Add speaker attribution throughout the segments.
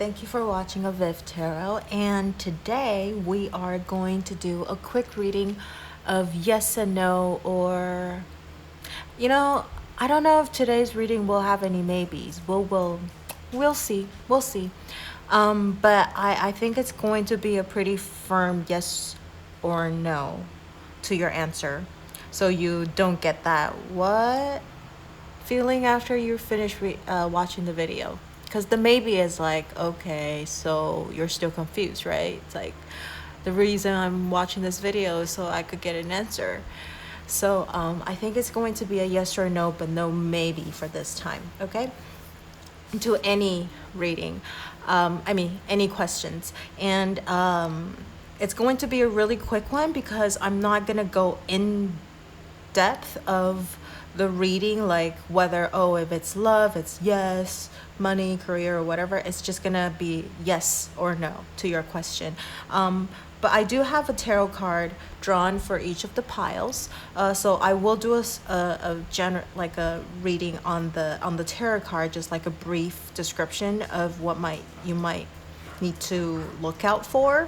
Speaker 1: thank you for watching avivTarot, and today we are going to do a quick reading of yes and no, or I don't know if today's reading will have any maybes. We'll see. But I think it's going to be a pretty firm yes or no to your answer, so you don't get that what feeling after you finish watching the video. Because the maybe is like, okay, so you're still confused, right? It's like, the reason I'm watching this video is so I could get an answer. So I think it's going to be a yes or no, but no maybe for this time, okay? To any reading, any questions. And it's going to be a really quick one because I'm not going to go in depth of the reading, like whether, if it's love, it's yes, money, career, or whatever. It's just gonna be yes or no to your question. But I do have a tarot card drawn for each of the piles, so I will do a reading on the tarot card, just like a brief description of what you might need to look out for,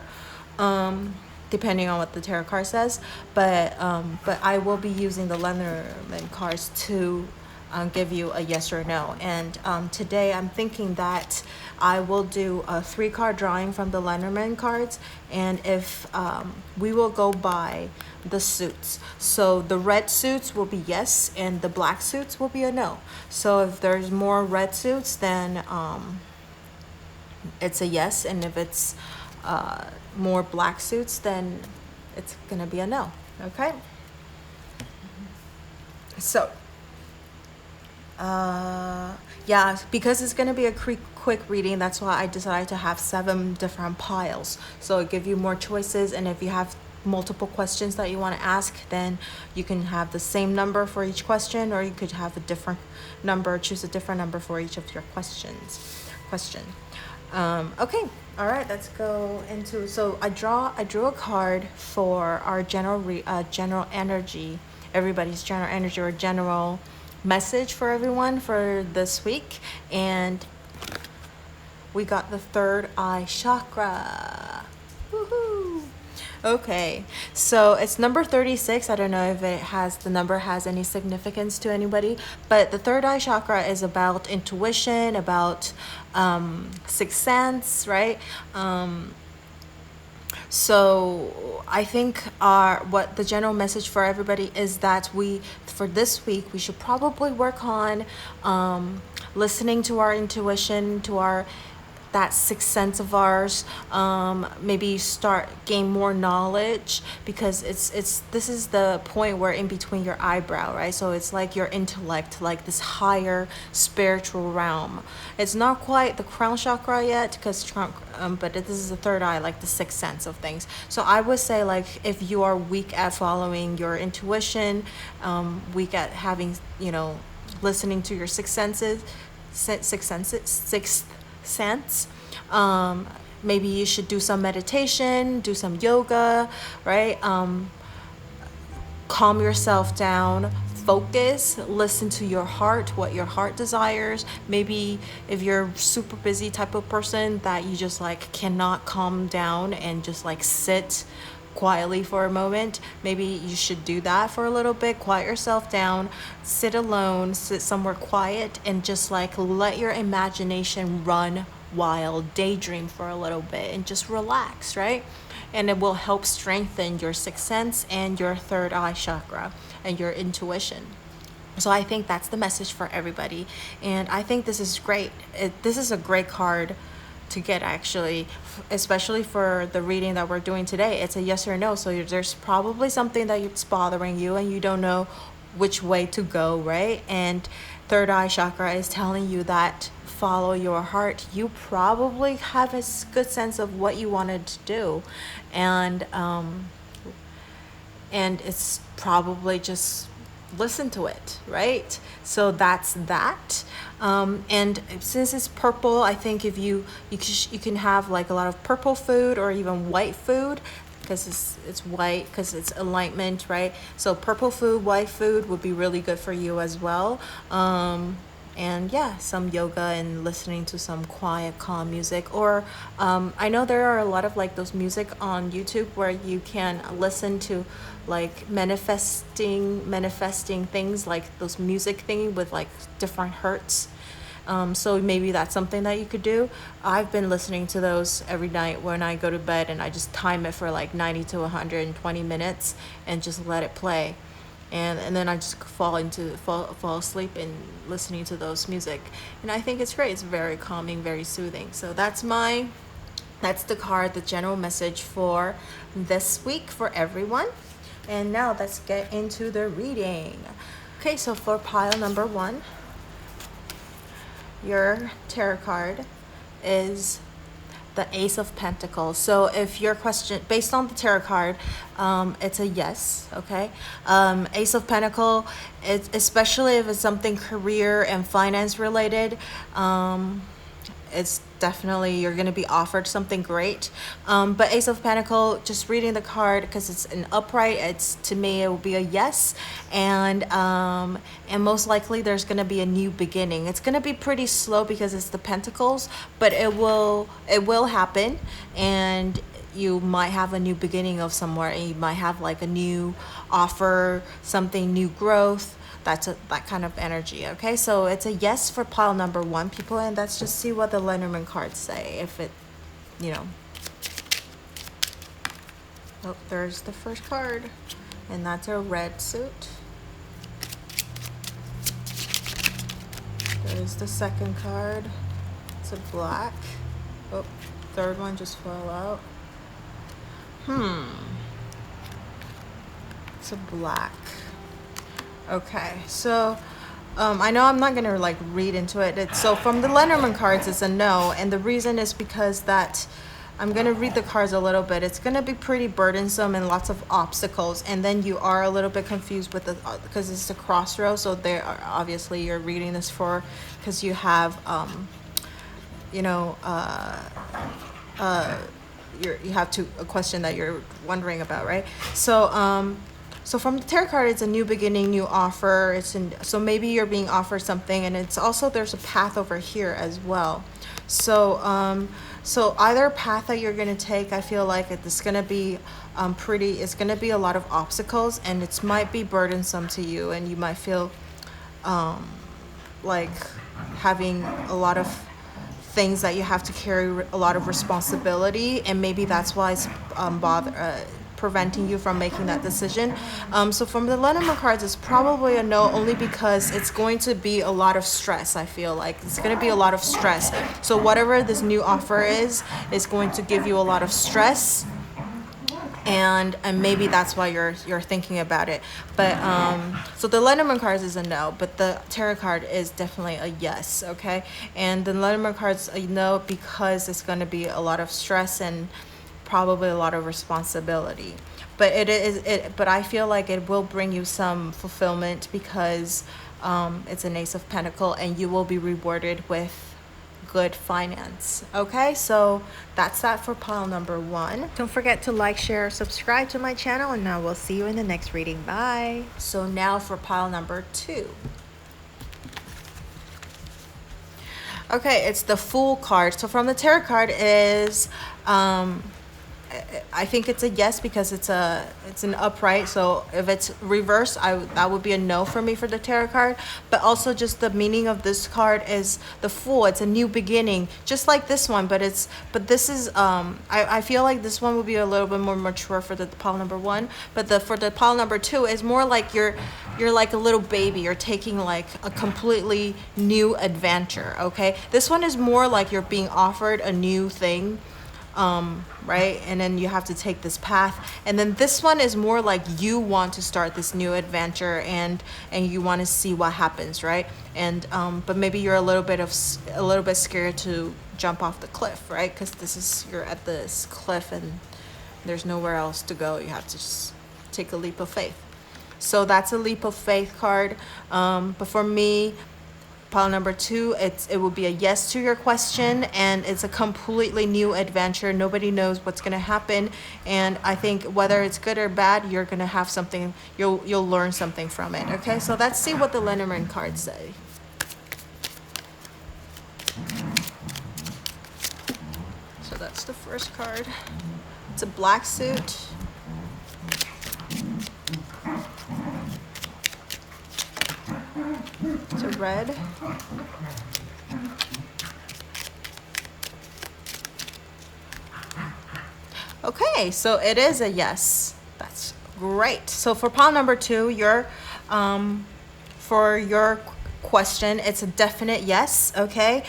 Speaker 1: depending on what the tarot card says. But I will be using the lenormand cards to give you a yes or no. And today I'm thinking that I will do a 3-card drawing from the lenormand cards, and if we will go by the suits. So the red suits will be yes, and the black suits will be a no. So if there's more red suits, then it's a yes, and if it's more black suits, then it's gonna be a no. Okay, so because it's gonna be a quick reading, that's why I decided to have 7 different piles, so it give you more choices. And if you have multiple questions that you want to ask, then you can have the same number for each question, or you could have a different number, choose a different number for each of your question. Okay, all right, let's go into. So I drew a card for our general energy, everybody's general energy, or general message for everyone for this week, and we got the third eye chakra. Woohoo! Okay, so it's number 36. I don't know if the number has any significance to anybody, but the third eye chakra is about intuition, about sixth sense, right? So I think what the general message for everybody is that for this week, we should probably work on listening to our intuition, to that sixth sense of ours. Maybe gain more knowledge, because this is the point where in between your eyebrow, right? So it's like your intellect, like this higher spiritual realm. It's not quite the crown chakra yet, but this is the third eye, like the sixth sense of things. So I would say, like, if you are weak at following your intuition, weak at having, listening to your sixth sense, maybe you should do some meditation, do some yoga, right? Calm yourself down, focus, listen to your heart, what your heart desires. Maybe if you're a super busy type of person that you just like cannot calm down and just like sit quietly for a moment, maybe you should do that for a little bit. Quiet yourself down, sit alone, sit somewhere quiet, and just like let your imagination run wild, daydream for a little bit, and just relax, right? And it will help strengthen your sixth sense and your third eye chakra and your intuition. So I think that's the message for everybody, and I think this is great. This is a great card to get, actually, especially for the reading that we're doing today. It's a yes or no, so there's probably something that's bothering you and you don't know which way to go, right? And third eye chakra is telling you that follow your heart. You probably have a good sense of what you wanted to do, and it's probably just listen to it, right? So that's that. And since it's purple, I think if you can have like a lot of purple food, or even white food, because it's white, because it's alignment, right? So purple food, white food would be really good for you as well. and yeah, some yoga and listening to some quiet, calm music. Or I know there are a lot of like those music on YouTube where you can listen to like manifesting things, like those music thingy with like different hertz. So maybe that's something that you could do. I've been listening to those every night when I go to bed, and I just time it for like 90 to 120 minutes and just let it play. And then I just fall asleep in listening to those music. And I think it's great. It's very calming, very soothing. So that's the card, the general message for this week for everyone. And now let's get into the reading. Okay, so for pile number 1, your tarot card is the Ace of Pentacles. So if your question, based on the tarot card, it's a yes, okay? Ace of Pentacles, especially if it's something career and finance related, it's definitely, you're going to be offered something great. But Ace of Pentacles, just reading the card, because it's an upright, to me it will be a yes. And most likely there's going to be a new beginning. It's going to be pretty slow because it's the Pentacles, but it will happen, and you might have a new beginning of somewhere, and you might have like a new offer, something, new growth. That's that kind of energy. Okay, so it's a yes for pile number 1, people, and let's just see what the Lenormand cards say. If it, oh, there's the first card, and that's a red suit. There's the second card. It's a black. Oh, third one just fell out. It's a black. Okay, so I know I'm not going to like read into it. So from the Lenormand cards, it's a no. And the reason is because that I'm going to read the cards a little bit. It's going to be pretty burdensome and lots of obstacles. And then you are a little bit confused with because it's a crossroads. So there are, obviously you're reading this for, because you have, you have a question that you're wondering about, right? So from the tarot card, it's a new beginning, new offer. So maybe you're being offered something, and it's also, there's a path over here as well. So so either path that you're going to take, I feel like it's going to be it's going to be a lot of obstacles, and it might be burdensome to you, and you might feel like having a lot of things that you have to carry, a lot of responsibility, and maybe that's why it's preventing you from making that decision. So from the Lenormand cards, it's probably a no, only because it's going to be a lot of stress. I feel like it's going to be a lot of stress. So whatever this new offer is going to give you a lot of stress, and maybe that's why you're thinking about it. But so the Lenormand cards is a no, but the tarot card is definitely a yes. Okay, and the Lenormand cards a no because it's going to be a lot of stress and probably a lot of responsibility. But but I feel like it will bring you some fulfillment, because it's an Ace of Pentacles, and you will be rewarded with good finance. Okay, so that's that for pile number 1. Don't forget to like, share, subscribe to my channel, and now we'll see you in the next reading. Bye. So now for pile number 2. Okay, it's the Fool card. So from the tarot card is I think it's a yes, because it's an upright. So if it's reversed, that would be a no for me for the tarot card. But also, just the meaning of this card is the Fool. It's a new beginning, just like this one. But this is I feel like this one would be a little bit more mature for the pile number 1. But for the pile number 2 is more like you're like a little baby. You're taking like a completely new adventure. Okay, this one is more like you're being offered a new thing. Right, and then you have to take this path, and then this one is more like you want to start this new adventure, and you want to see what happens, right? And but maybe you're a little bit scared to jump off the cliff, right? Because you're at this cliff and there's nowhere else to go. You have to just take a leap of faith. So that's a leap of faith card. But for me, pile number 2, it will be a yes to your question, and it's a completely new adventure. Nobody knows what's going to happen, and I think whether it's good or bad, you're going to have something, you'll learn something from it. Okay, so let's see what the Lenormand cards say.
Speaker 2: that's the first card. It's a black suit. It's a red. Okay, so it is a yes. That's great. So for pile number 2, for your question, it's a definite yes, okay?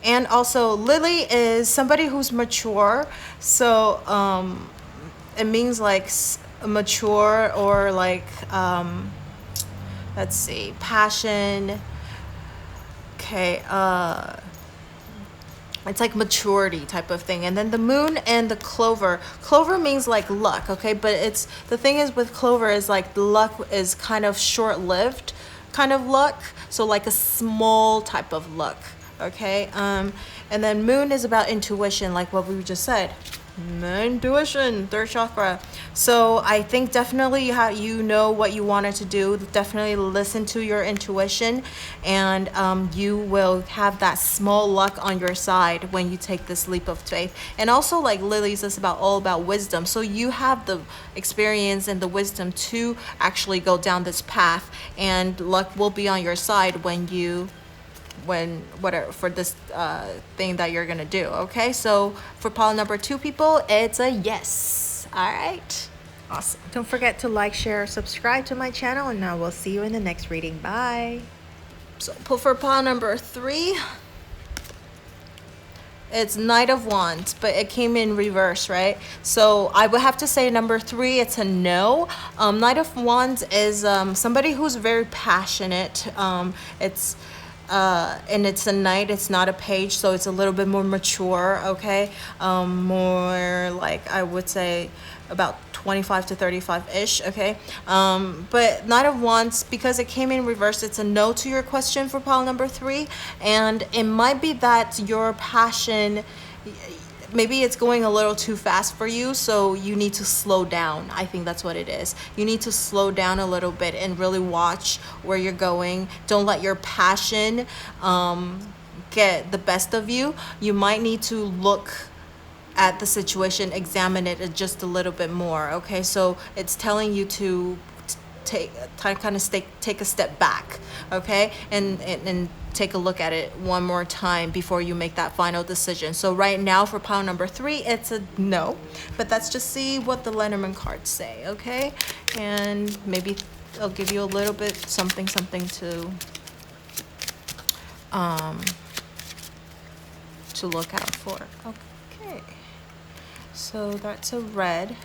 Speaker 2: And also Lily is somebody who's mature. So it means like mature or like, let's see, passion. Okay, it's like maturity type of thing. And then the moon and the clover means like luck, okay? But it's the thing is with clover is like the luck is kind of short-lived kind of luck, so like a small type of luck, okay? And then moon is about intuition, like what we just said. Intuition, third chakra. So I think definitely you know what you wanted to do. Definitely listen to your intuition, and you will have that small luck on your side when you take this leap of faith. And also, like Lily's is all about wisdom. So you have the experience and the wisdom to actually go down this path, and luck will be on your side whatever for this thing that you're gonna do. Okay, so for pile number 2 people, it's a yes. All right, awesome. Don't forget to like, share, subscribe to my channel, and I will see you in the next reading. Bye. So for pile number 3, it's Knight of Wands, but it came in reverse, right? So I would have to say number 3, it's a no. Knight of Wands is somebody who's very passionate. And it's a knight, it's not a page, so it's a little bit more mature, okay? More like, I would say about 25 to 35-ish, okay? But Knight of Wands, because it came in reverse, it's a no to your question for pile number 3. And it might be that your passion, maybe it's going a little too fast for you, so you need to slow down. I think that's what it is. You need to slow down a little bit and really watch where you're going. Don't let your passion get the best of you. You might need to look at the situation, examine it just a little bit more, okay? So it's telling you to take a step back, okay? And take a look at it one more time before you make that final decision. So right now for pile number 3, it's a no, but let's just see what the Lenormand cards say, okay? And maybe I'll give you a little bit something to look out for. Okay, so that's a red,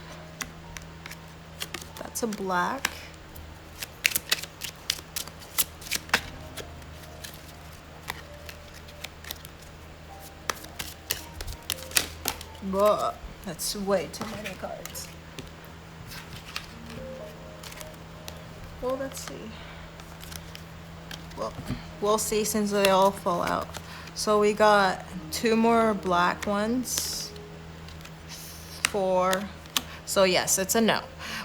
Speaker 2: that's a black, whoa, that's way too many cards. Well, let's see. Well, we'll see since they all fall out. So we got 2 more black ones. 4. So yes, it's a no.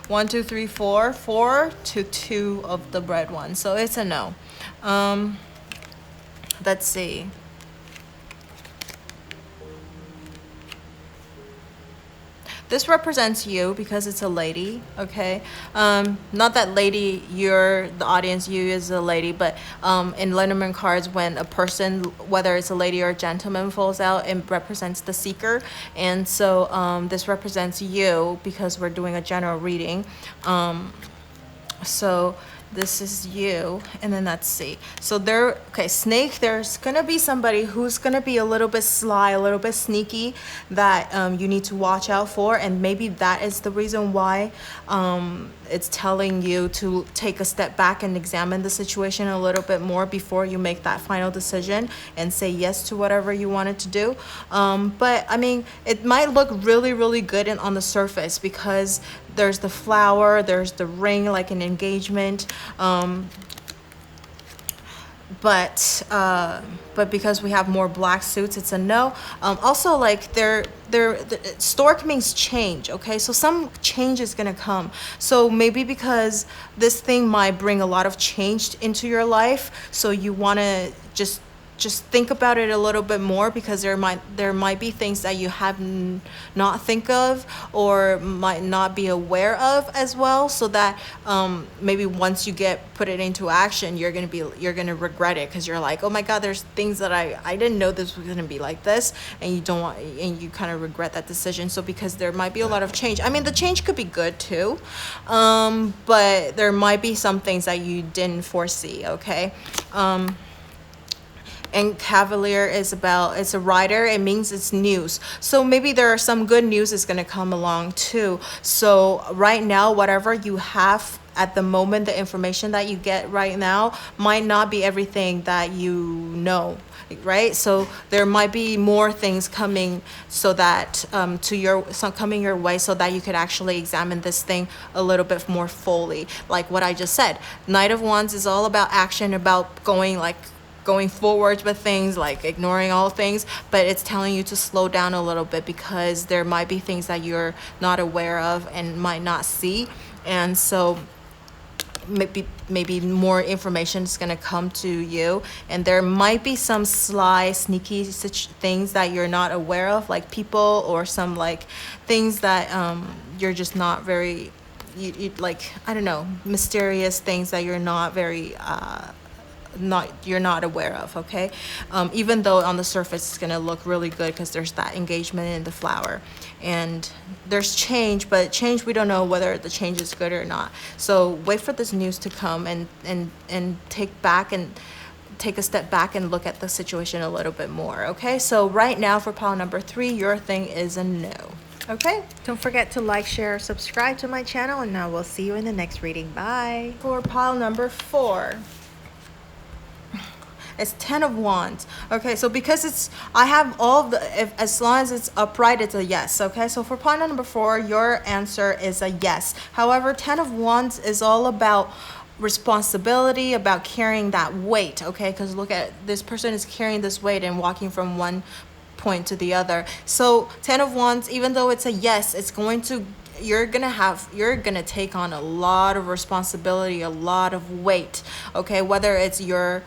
Speaker 2: 1, 2, 3, 4. 4 to 2 of the red one. So it's a no. Let's see. This represents you because it's a lady, okay? Not that lady, you're the audience, you is a lady, but in Lenormand cards, when a person, whether it's a lady or a gentleman, falls out, it represents the seeker. And so this represents you because we're doing a general reading. So this is you, and then let's see. So snake, there's gonna be somebody who's gonna be a little bit sly, a little bit sneaky that you need to watch out for, and maybe that is the reason why it's telling you to take a step back and examine the situation a little bit more before you make that final decision and say yes to whatever you wanted to do. But I mean, it might look really, really good on the surface because there's the flower, there's the ring, like an engagement. But because we have more black suits, it's a no. Also, like stork means change, okay? So some change is gonna come. So maybe because this thing might bring a lot of change into your life, so you wanna just just think about it a little bit more, because there might be things that you have not think of or might not be aware of as well, so that maybe once you put it into action, you're gonna regret it, because you're like, oh my god, there's things that I didn't know this was gonna be like this, and you kind of regret that decision. So because there might be a lot of change. I mean, the change could be good too, but there might be some things that you didn't foresee. Okay. And Cavalier it's a rider. It means it's news. So maybe there are some good news is going to come along too. So right now, whatever you have at the moment, the information that you get right now might not be everything that you know, right? So there might be more things coming, so that coming your way, so that you could actually examine this thing a little bit more fully. Like what I just said, Knight of Wands is all about action, about going forward with things, like ignoring all things, but it's telling you to slow down a little bit, because there might be things that you're not aware of and might not see. And so maybe more information is going to come to you, and there might be some sly, sneaky things that you're not aware of, like people, or some like things that you're just not very like, I don't know, mysterious things that you're not very you're not aware of. Okay. Even though on the surface it's going to look really good, because there's that engagement in the flower, and there's change, but change, we don't know whether the change is good or not. So wait for this news to come, and take a step back and look at the situation a little bit more. Okay. So right now, for pile number 3, your thing is a no. Okay.
Speaker 1: Don't forget to like, share, subscribe to my channel, and now we'll see you in the next reading. Bye.
Speaker 2: For pile number 4, it's 10 of Wands. Okay, so because I have all of as long as it's upright, it's a yes. Okay, so for pile number 4, your answer is a yes. However, 10 of Wands is all about responsibility, about carrying that weight. Okay, because look at this person is carrying this weight and walking from one point to the other. So 10 of Wands, even though it's a yes, you're gonna take on a lot of responsibility, a lot of weight. Okay, whether it's your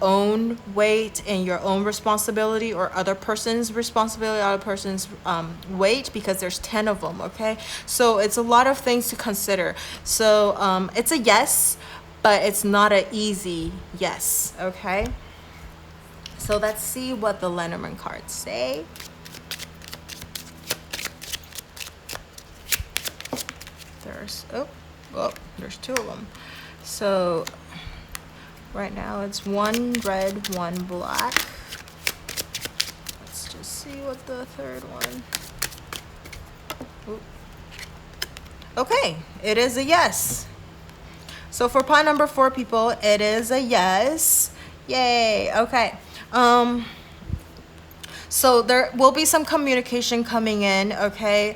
Speaker 2: own weight and your own responsibility, or other person's responsibility, other person's weight, because there's 10 of them. Okay, so it's a lot of things to consider. So it's a yes, but it's not an easy yes. Okay, so let's see what the Lenormand cards say. There's 2 of them. So right now it's 1 red, 1 black. Let's just see what the third one. Oop. Okay, it is a yes. So for pile number 4, people, it is a yes. Yay. Okay. So there will be some communication coming in. Okay.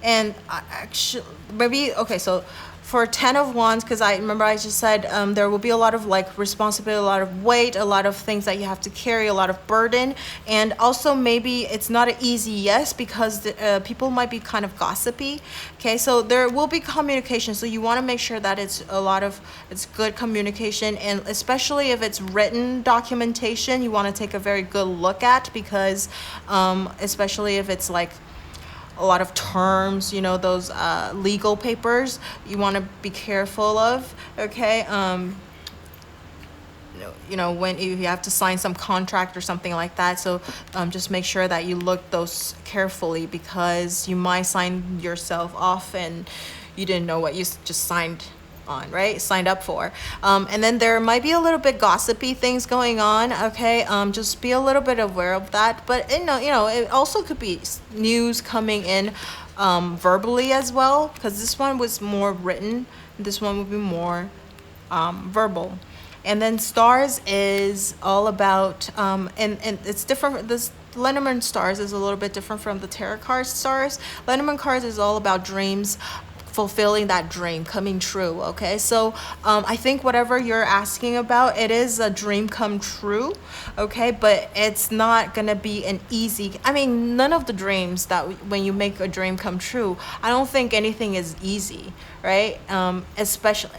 Speaker 2: And actually, maybe, okay, so for 10 of Wands, because I remember I just said there will be a lot of like responsibility, a lot of weight, a lot of things that you have to carry, a lot of burden. And also maybe it's not an easy yes, because people might be kind of gossipy. Okay, so there will be communication. So you want to make sure that it's good communication, and especially if it's written documentation, you want to take a very good look at, because especially if it's like a lot of terms, those legal papers, you want to be careful of. Okay, when you have to sign some contract or something like that, so just make sure that you look those carefully, because you might sign yourself off and you didn't know what you just signed up for. And then there might be a little bit gossipy things going on. Okay, just be a little bit aware of that. But it also could be news coming in verbally as well, because this one was more written, this one would be more verbal. And then stars is all about and it's different. This Lenormand stars is a little bit different from the tarot card stars. Lenormand cards is all about dreams, fulfilling that dream, coming true. Okay, so I think whatever you're asking about, it is a dream come true. Okay, but it's not gonna be an easy, none of the dreams that when you make a dream come true, I don't think anything is easy, right? Especially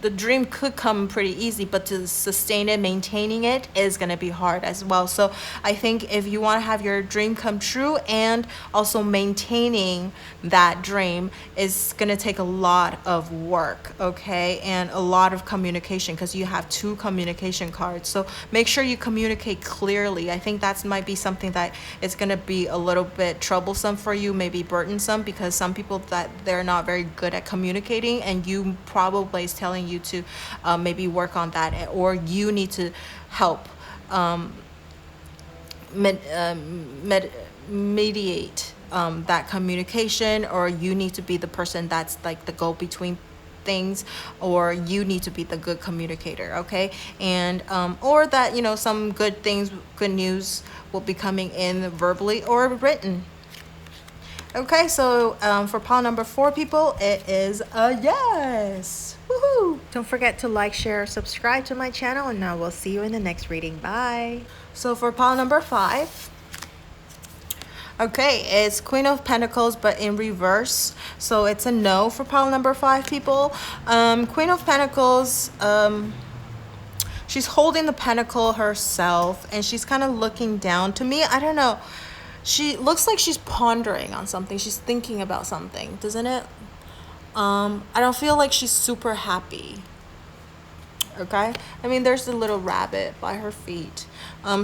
Speaker 2: the dream could come pretty easy, but to sustain it, maintaining it is going to be hard as well. So I think if you want to have your dream come true, and also maintaining that dream is going to take a lot of work, okay, and a lot of communication, because you have 2 communication cards. So make sure you communicate clearly. I think that might be something that is going to be a little bit troublesome for you, maybe burdensome, because some people that they're not very good at communicating, and you probably is telling you to maybe work on that, or you need to help mediate that communication, or you need to be the person that's like the go between things, or you need to be the good communicator, okay? And or that, you know, some good news will be coming in verbally or written. Okay, so for pile number 4, people, it is a yes. Woohoo!
Speaker 1: Don't forget to like, share, subscribe to my channel, and I will see you in the next reading. Bye.
Speaker 2: So for pile number 5, okay, it's Queen of Pentacles, but in reverse. So it's a no for pile number 5, people. Queen of Pentacles, she's holding the pentacle herself, and she's kind of looking down. To me, I don't know. She looks like she's pondering on something. She's thinking about something, doesn't it? I don't feel like she's super happy. Okay, I mean, there's a little rabbit by her feet.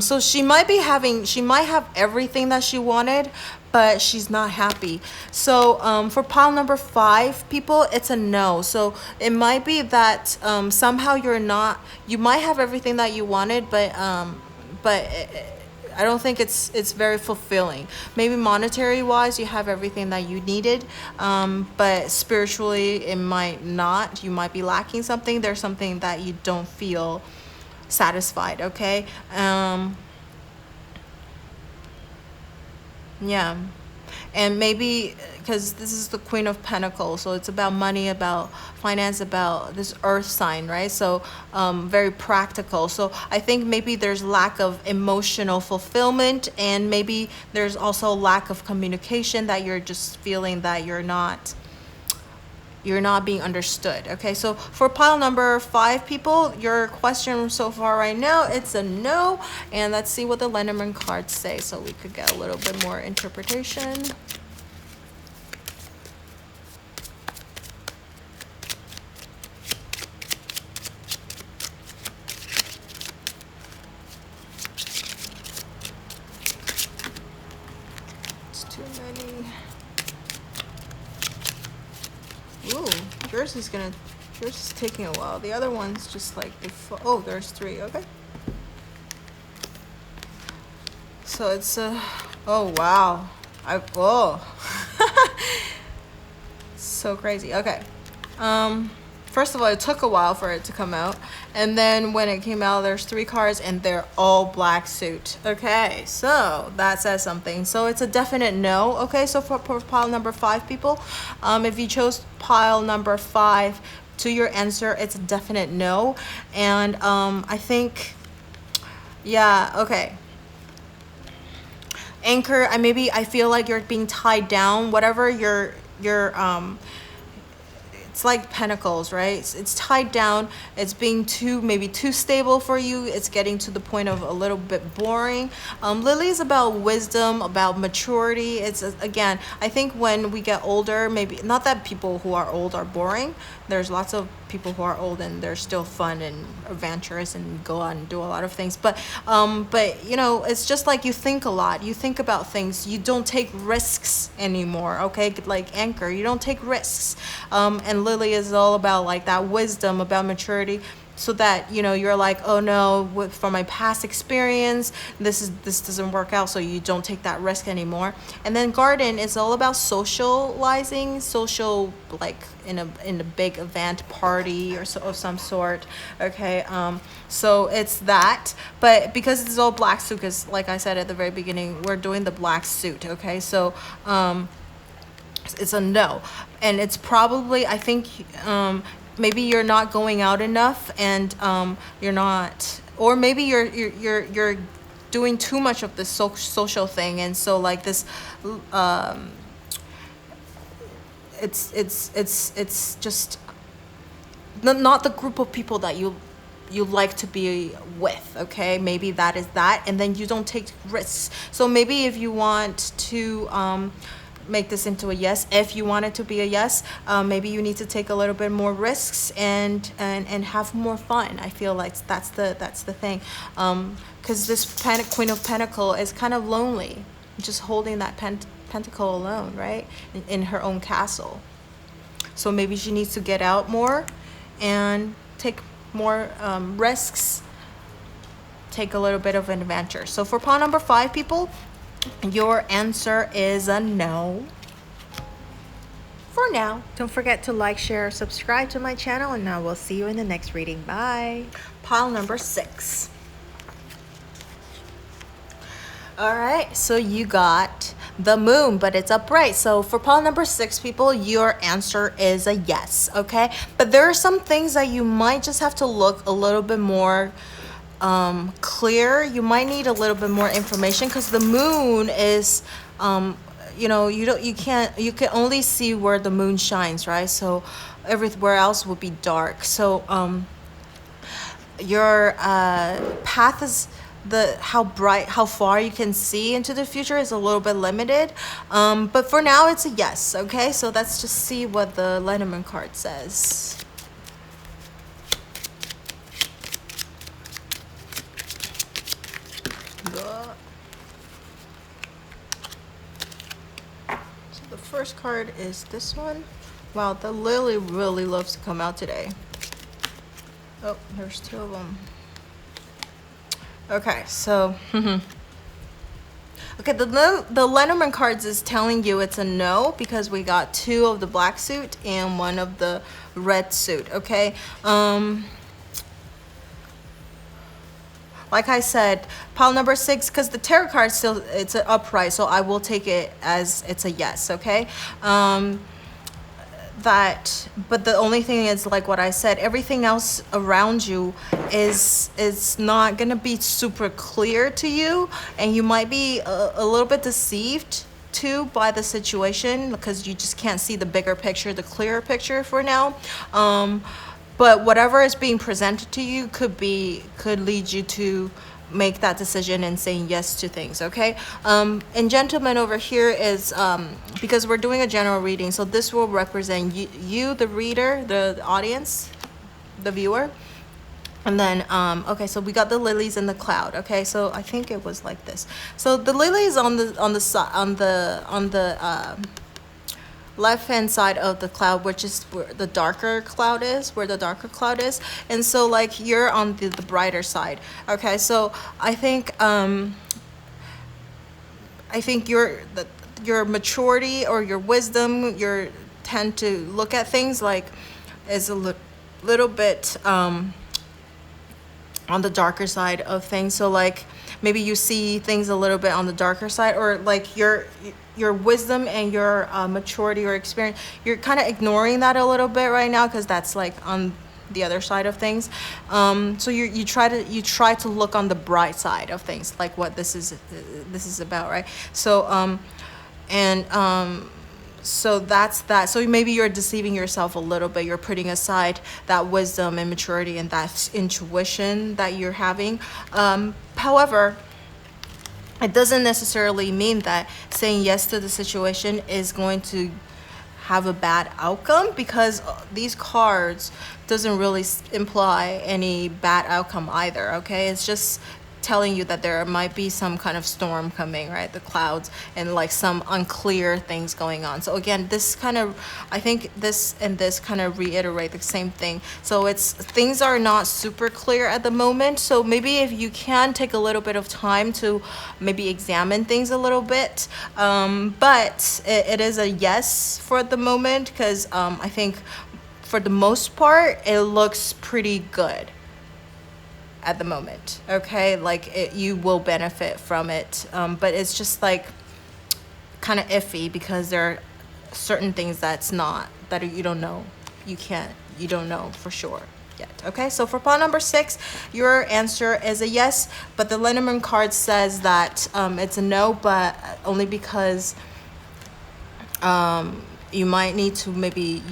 Speaker 2: So she might have everything that she wanted, but she's not happy. So for pile number 5, people, it's a no. So it might be that somehow you might have everything that you wanted, but I don't think it's very fulfilling. Maybe monetary wise, you have everything that you needed, but spiritually, it might not. You might be lacking something. There's something that you don't feel satisfied, okay? Yeah. And maybe because this is the Queen of Pentacles, so it's about money, about finance, about this earth sign, right? So very practical. So I think maybe there's lack of emotional fulfillment, and maybe there's also lack of communication, that you're just feeling that you're not being understood. Okay, so for pile number 5, people, your question so far right now, it's a no. And let's see what the Lenormand cards say, so we could get a little bit more interpretation. It's too many. Ooh, yours is taking a while. The other one's just like, oh, there's 3, okay. So it's oh wow, so crazy. Okay, first of all, it took a while for it to come out, and then when it came out, there's 3 cards, and they're all black suit. Okay, so that says something. So it's a definite no. Okay, so for pile number 5, people, if you chose pile number 5 to your answer, it's a definite no. And I think, yeah, okay. Anchor, I feel like you're being tied down, whatever you're it's like pentacles, right? It's tied down. It's being maybe too stable for you. It's getting to the point of a little bit boring. Lily is about wisdom, about maturity. It's, again, I think when we get older, maybe not that people who are old are boring. There's lots of people who are old and they're still fun and adventurous and go out and do a lot of things. But you know, it's just like you think a lot. You think about things. You don't take risks anymore. Okay, like Anchor, you don't take risks. And Lily is all about like that wisdom, about maturity, so that, you know, you're like, oh no, from my past experience, this doesn't work out, so you don't take that risk anymore. And then Garden is all about socializing, like in a big event, party or so of some sort. Okay, so it's that, but because it's all black suit, because like I said at the very beginning, we're doing the black suit. Okay, so it's a no. And it's probably, I think, maybe you're not going out enough, and you're not, or maybe you're doing too much of this social thing, and so like this it's just not the group of people that you like to be with, okay? Maybe that is that, and then you don't take risks. So maybe if you want to make this into a yes, if you want it to be a yes, maybe you need to take a little bit more risks and have more fun. I feel like that's the thing, because this Queen of Pentacle is kind of lonely, just holding that pentacle alone, right, in her own castle. So maybe she needs to get out more and take more risks, take a little bit of an adventure. So for pawn number 5, people, your answer is a no. For now.
Speaker 1: Don't forget to like, share, subscribe to my channel, and I will see you in the next reading. Bye.
Speaker 2: Pile number 6. All right, so you got the moon, but it's upright. So for pile number 6, people, your answer is a yes, okay? But there are some things that you might just have to look a little bit more clear. You might need a little bit more information, because the moon is you can only see where the moon shines, right? So everywhere else will be dark. So your path is how far you can see into the future is a little bit limited, but for now it's a yes, okay? So let's just see what the Lenormand card says. So the first card is this one. Wow, the lily really loves to come out today. Oh, there's 2 of them. Okay, so okay, the Lenormand cards is telling you it's a no, because we got 2 of the black suit and 1 of the red suit, okay? Like I said, pile number 6, because the tarot card still, it's an upright, so I will take it as it's a yes, okay? But the only thing is, like what I said, everything else around you is not gonna be super clear to you, and you might be a little bit deceived too by the situation, because you just can't see the bigger picture, the clearer picture for now. But whatever is being presented to you could lead you to make that decision and saying yes to things, okay? And gentlemen over here is, because we're doing a general reading, so this will represent you, the reader, the audience, the viewer. And then, okay, so we got the lilies in the cloud, okay? So I think it was like this. So the lilies on the left-hand side of the cloud, which is where the darker cloud is, and so like you're on the brighter side, okay? So I think your maturity or your wisdom, your tend to look at things like is a little bit on the darker side of things. So like maybe you see things a little bit on the darker side, or like your wisdom and your maturity or experience, you're kind of ignoring that a little bit right now, because that's like on the other side of things. So you try to look on the bright side of things, like what this is about, right? So so that's that. So maybe you're deceiving yourself a little bit. You're putting aside that wisdom and maturity and that intuition that you're having. However, it doesn't necessarily mean that saying yes to the situation is going to have a bad outcome, because these cards doesn't really imply any bad outcome either, okay? It's just telling you that there might be some kind of storm coming, right? The clouds and like some unclear things going on. So again, I think this and this kind of reiterate the same thing. So it's things are not super clear at the moment. So maybe if you can take a little bit of time to maybe examine things a little bit, but it is a yes for the moment, because I think for the most part it looks pretty good at the moment, okay? Like you will benefit from it, but it's just like kind of iffy, because there are certain things that you don't know, you don't know for sure yet, okay? So for pawn number 6, your answer is a yes, but the Lenormand card says that it's a no, but only because you might need to maybe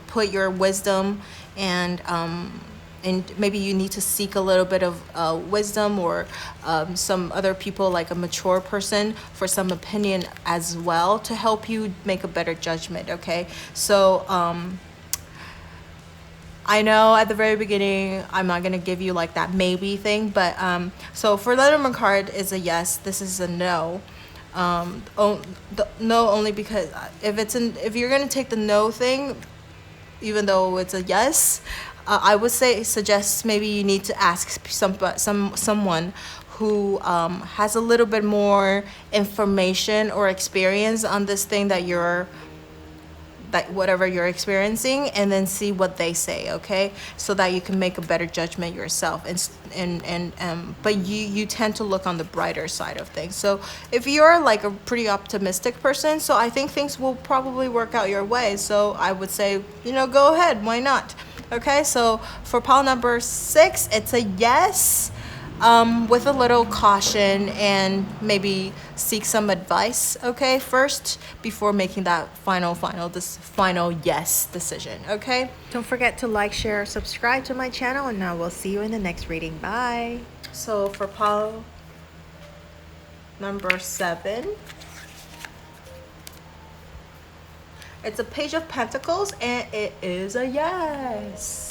Speaker 2: put your wisdom and maybe you need to seek a little bit of wisdom or some other people, like a mature person, for some opinion as well to help you make a better judgment, okay? So I know at the very beginning I'm not going to give you like that maybe thing, but so for lenormand card is a yes, this is a no. No, only because if you're going to take the no thing, even though it's a yes, I would suggest maybe you need to ask someone who has a little bit more information or experience on this thing that whatever you're experiencing, and then see what they say, okay? So that you can make a better judgment yourself. But you tend to look on the brighter side of things. So if you're like a pretty optimistic person, so I think things will probably work out your way. So I would say, go ahead, why not? Okay, so for pile number 6, it's a yes, with a little caution, and maybe seek some advice, okay, first, before making that final yes decision, okay?
Speaker 1: Don't forget to like, share, subscribe to my channel, and I will see you in the next reading. Bye.
Speaker 2: So for pile number 7, it's a Page of Pentacles, and it is a yes.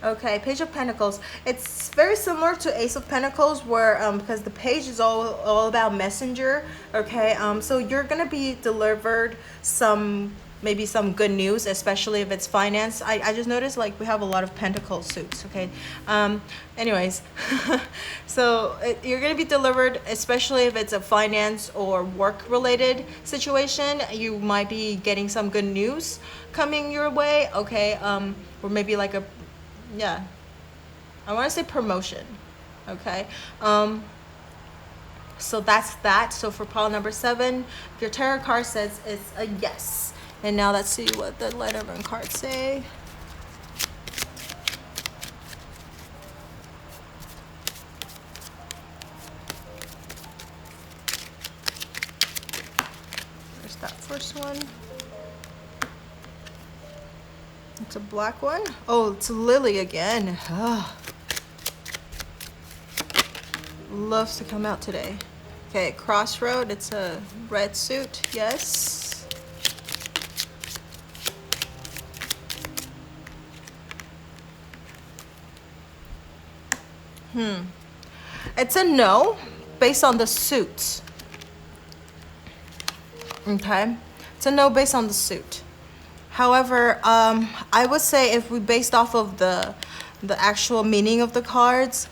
Speaker 2: Okay, Page of Pentacles. It's very similar to Ace of Pentacles, where because the page is all about messenger. Okay, so you're gonna be delivered maybe some good news, especially if it's finance. I just noticed like we have a lot of pentacle suits. Okay, anyways, so you're gonna be delivered, especially if it's a finance or work related situation. You might be getting some good news coming your way. Okay, or maybe like I want to say promotion. Okay, so that's that. So for pile number 7, your tarot card says it's a yes. And now let's see what the lenormand cards say. There's that first one. It's a black one. Oh, it's a lily again. Oh. Loves to come out today. Okay, crossroad. It's a red suit. Yes. It's a no based on the suit. Okay, it's a no based on the suit. However, I would say if we based off of the actual meaning of the cards,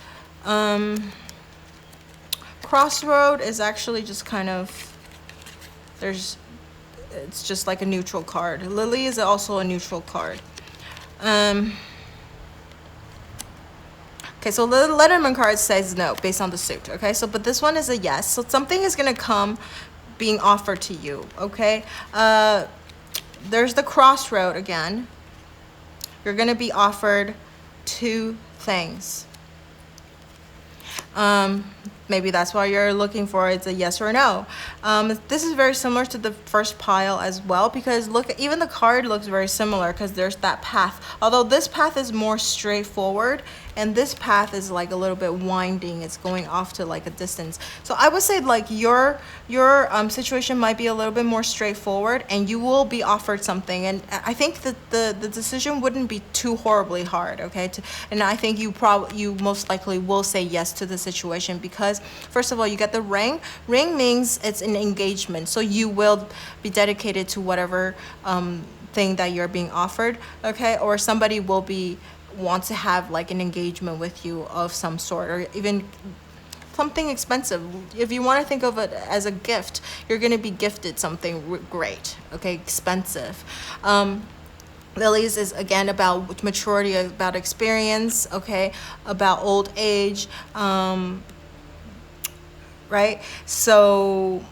Speaker 2: crossroad is actually just kind of, it's just like a neutral card. Lily is also a neutral card. Okay, so the lenormand card says no based on the suit. Okay, so but this one is a yes. So something is gonna come being offered to you. Okay, there's the crossroad again. You're gonna be offered 2 things. Maybe that's why you're looking for it's a yes or no. This is very similar to the first pile as well, because look, even the card looks very similar because there's that path. Although this path is more straightforward, and this path is like a little bit winding. It's going off to like a distance. So I would say like your situation might be a little bit more straightforward, and you will be offered something. And I think that the decision wouldn't be too horribly hard. Okay, and I think you most likely will say yes to the situation, because first of all, you get the ring. Ring means it's an engagement, so you will be dedicated to whatever thing that you're being offered. Okay, or somebody will want to have like an engagement with you of some sort, or even something expensive. If you want to think of it as a gift, you're going to be gifted something great. Okay, expensive. Lilies is again about maturity, about experience. Okay, about old age. Right, so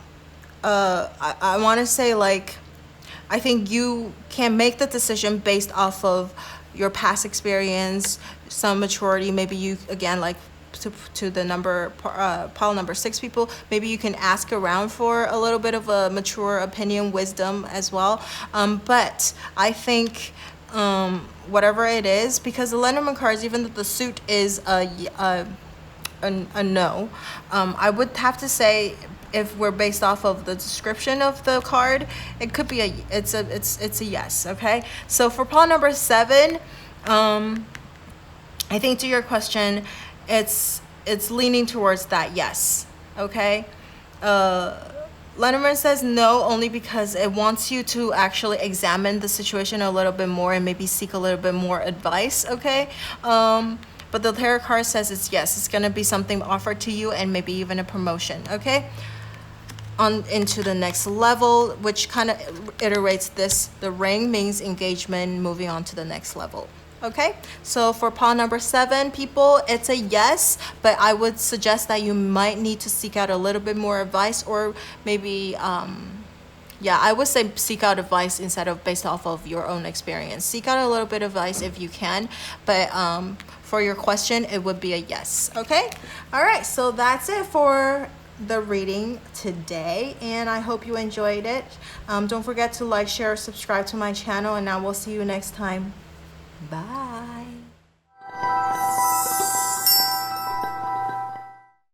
Speaker 2: I want to say, like, I think you can make the decision based off of your past experience, some maturity. Maybe you, again, like to the number pile number 6 people. Maybe you can ask around for a little bit of a mature opinion, wisdom as well. But I think whatever it is, because the Lenormand cards, even though the suit is a no, I would have to say, if we're based off of the description of the card, it could be it's a yes. Okay, so for pile number 7, I think to your question, it's leaning towards that yes. Okay, Lenormand says no only because it wants you to actually examine the situation a little bit more and maybe seek a little bit more advice. Okay, but the tarot card says it's yes. It's gonna be something offered to you and maybe even a promotion. Okay, on into the next level, which kind of iterates this. The ring means engagement, moving on to the next level. Okay, so for pile number 7, people, it's a yes, but I would suggest that you might need to seek out a little bit more advice, or maybe I would say seek out advice instead of based off of your own experience. Seek out a little bit of advice if you can, but for your question, it would be a yes. Okay, all right, so that's it for the reading today, and I hope you enjoyed it. Don't forget to like, share, subscribe to my channel, and I will see you next time. Bye.